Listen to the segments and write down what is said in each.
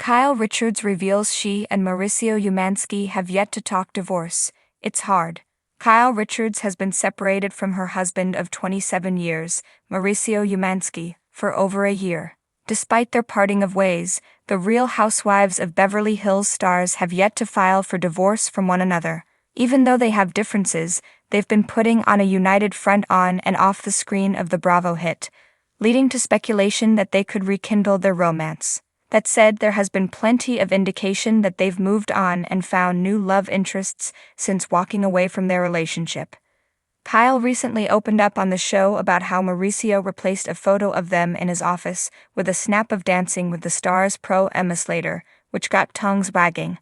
Kyle Richards reveals she and Mauricio Umansky have yet to talk divorce. It's hard. Kyle Richards has been separated from her husband of 27 years, Mauricio Umansky, for over a year. Despite their parting of ways, the Real Housewives of Beverly Hills stars have yet to file for divorce from one another. Even though they have differences, they've been putting on a united front on and off the screen of the Bravo hit, leading to speculation that they could rekindle their romance. That said, there has been plenty of indication that they've moved on and found new love interests since walking away from their relationship. Kyle recently opened up on the show about how Mauricio replaced a photo of them in his office with a snap of dancing with the star's pro Emma Slater, which got tongues wagging.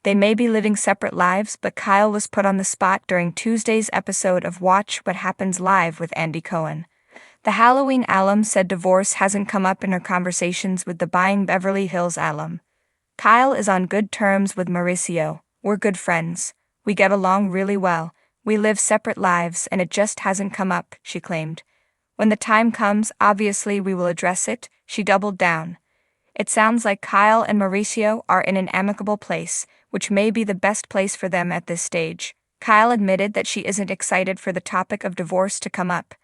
They may be living separate lives, but Kyle was put on the spot during Tuesday's episode of Watch What Happens Live with Andy Cohen. The Halloween alum said divorce hasn't come up in her conversations with the Buying Beverly Hills alum. Kyle is on good terms with Mauricio. We're good friends. We get along really well. We live separate lives and it just hasn't come up, she claimed. When the time comes, obviously we will address it, she doubled down. It sounds like Kyle and Mauricio are in an amicable place, which may be the best place for them at this stage. Kyle admitted that she isn't excited for the topic of divorce to come up.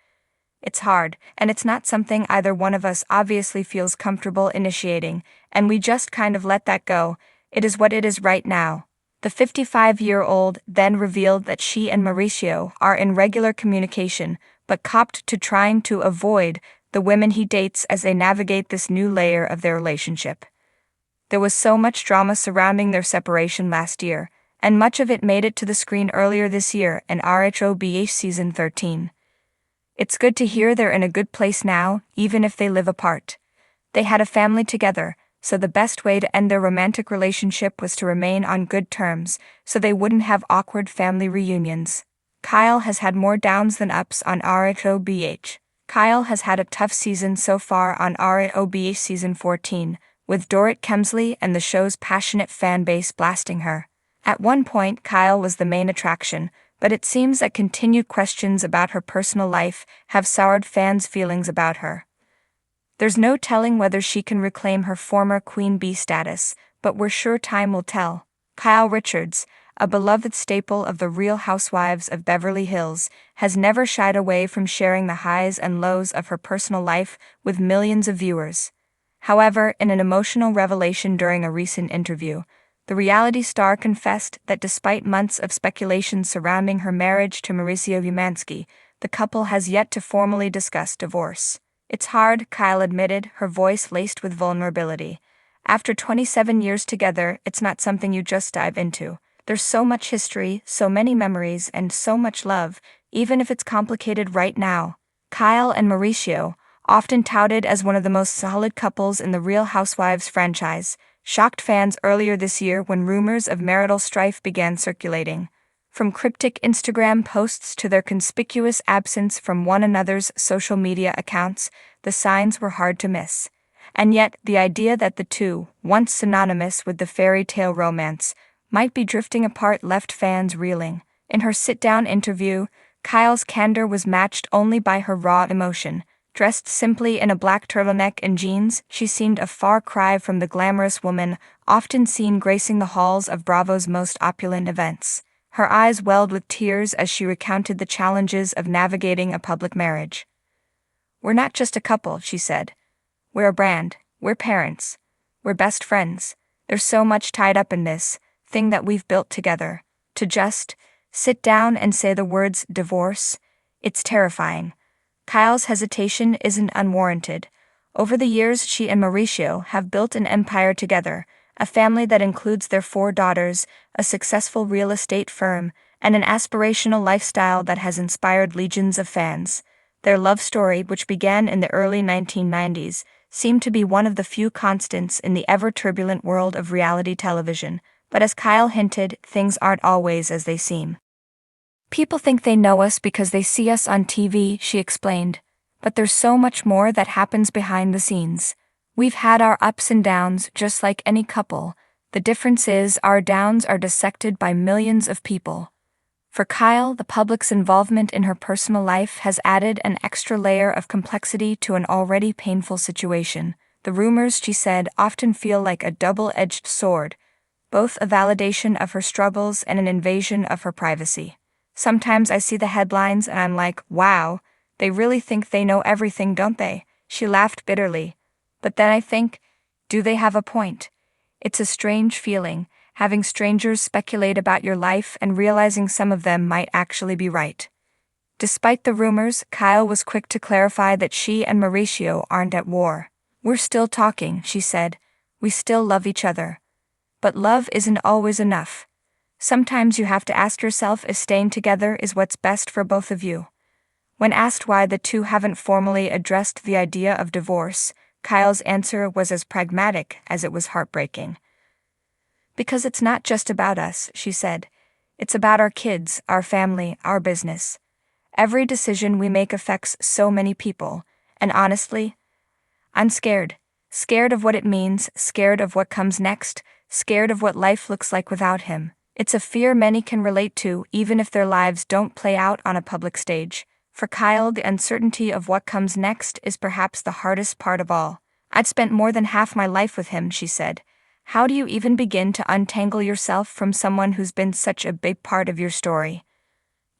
It's hard, and it's not something either one of us obviously feels comfortable initiating, and we just kind of let that go. It is what it is right now. The 55-year-old then revealed that she and Mauricio are in regular communication, but copped to trying to avoid the women he dates as they navigate this new layer of their relationship. There was so much drama surrounding their separation last year, and much of it made it to the screen earlier this year in RHOBH Season 13. It's good to hear they're in a good place now, even if they live apart. They had a family together, so the best way to end their romantic relationship was to remain on good terms, so they wouldn't have awkward family reunions. Kyle has had more downs than ups on RHOBH. Kyle has had a tough season so far on RHOBH Season 14, with Dorit Kemsley and the show's passionate fan base blasting her. At one point, Kyle was the main attraction, but it seems that continued questions about her personal life have soured fans' feelings about her. There's no telling whether she can reclaim her former Queen Bee status, but we're sure time will tell. Kyle Richards, a beloved staple of the Real Housewives of Beverly Hills, has never shied away from sharing the highs and lows of her personal life with millions of viewers. However, in an emotional revelation during a recent interview, the reality star confessed that despite months of speculation surrounding her marriage to Mauricio Umansky, the couple has yet to formally discuss divorce. It's hard, Kyle admitted, her voice laced with vulnerability. After 27 years together, it's not something you just dive into. There's so much history, so many memories, and so much love, even if it's complicated right now. Kyle and Mauricio, often touted as one of the most solid couples in the Real Housewives franchise, shocked fans earlier this year when rumors of marital strife began circulating. From cryptic Instagram posts to their conspicuous absence from one another's social media accounts, the signs were hard to miss. And yet, the idea that the two, once synonymous with the fairy tale romance, might be drifting apart left fans reeling. In her sit-down interview, Kyle's candor was matched only by her raw emotion. Dressed simply in a black turtleneck and jeans, she seemed a far cry from the glamorous woman often seen gracing the halls of Bravo's most opulent events. Her eyes welled with tears as she recounted the challenges of navigating a public marriage. "We're not just a couple," she said. "We're a brand, we're parents, we're best friends. There's so much tied up in this thing that we've built together. To just sit down and say the words divorce, it's terrifying." Kyle's hesitation isn't unwarranted. Over the years, she and Mauricio have built an empire together, a family that includes their 4 daughters, a successful real estate firm, and an aspirational lifestyle that has inspired legions of fans. Their love story, which began in the early 1990s, seemed to be one of the few constants in the ever-turbulent world of reality television, but as Kyle hinted, things aren't always as they seem. "People think they know us because they see us on TV," she explained, "but there's so much more that happens behind the scenes. We've had our ups and downs just like any couple. The difference is our downs are dissected by millions of people." For Kyle, the public's involvement in her personal life has added an extra layer of complexity to an already painful situation. The rumors, she said, often feel like a double-edged sword, both a validation of her struggles and an invasion of her privacy. Sometimes I see the headlines and I'm like, wow, they really think they know everything, don't they? She laughed bitterly. But then I think, do they have a point? It's a strange feeling, having strangers speculate about your life and realizing some of them might actually be right. Despite the rumors, Kyle was quick to clarify that she and Mauricio aren't at war. We're still talking, she said. We still love each other. But love isn't always enough. Sometimes you have to ask yourself if staying together is what's best for both of you. When asked why the two haven't formally addressed the idea of divorce, Kyle's answer was as pragmatic as it was heartbreaking. Because it's not just about us, she said. It's about our kids, our family, our business. Every decision we make affects so many people, and honestly, I'm scared. Scared of what it means, scared of what comes next, scared of what life looks like without him. It's a fear many can relate to, even if their lives don't play out on a public stage. For Kyle, the uncertainty of what comes next is perhaps the hardest part of all. I'd spent more than half my life with him, she said. How do you even begin to untangle yourself from someone who's been such a big part of your story?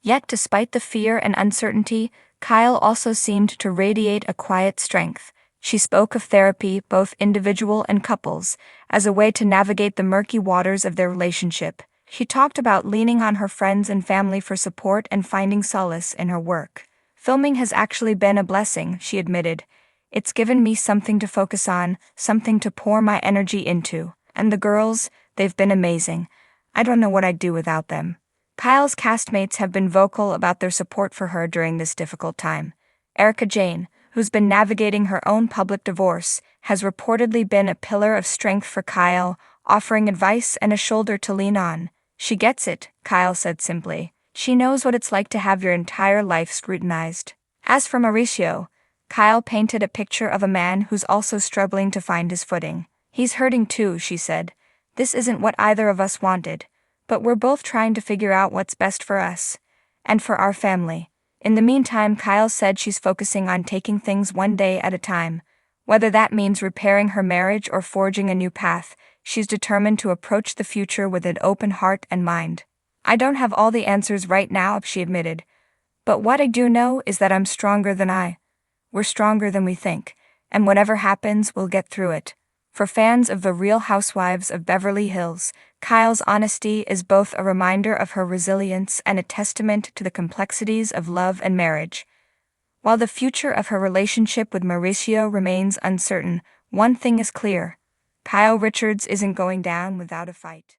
Yet, despite the fear and uncertainty, Kyle also seemed to radiate a quiet strength. She spoke of therapy, both individual and couples, as a way to navigate the murky waters of their relationship. She talked about leaning on her friends and family for support and finding solace in her work. Filming has actually been a blessing, she admitted. It's given me something to focus on, something to pour my energy into. And the girls, they've been amazing. I don't know what I'd do without them. Kyle's castmates have been vocal about their support for her during this difficult time. Erica Jane, who's been navigating her own public divorce, has reportedly been a pillar of strength for Kyle, offering advice and a shoulder to lean on. She gets it, Kyle said simply. She knows what it's like to have your entire life scrutinized. As for Mauricio, Kyle painted a picture of a man who's also struggling to find his footing. He's hurting too, she said. This isn't what either of us wanted, but we're both trying to figure out what's best for us and for our family. In the meantime, Kyle said she's focusing on taking things one day at a time. Whether that means repairing her marriage or forging a new path, she's determined to approach the future with an open heart and mind. I don't have all the answers right now, she admitted. But what I do know is that I'm stronger than we're stronger than we think, and whatever happens, we'll get through it. For fans of the Real Housewives of Beverly Hills, Kyle's honesty is both a reminder of her resilience and a testament to the complexities of love and marriage. While the future of her relationship with Mauricio remains uncertain, one thing is clear: Kyle Richards isn't going down without a fight.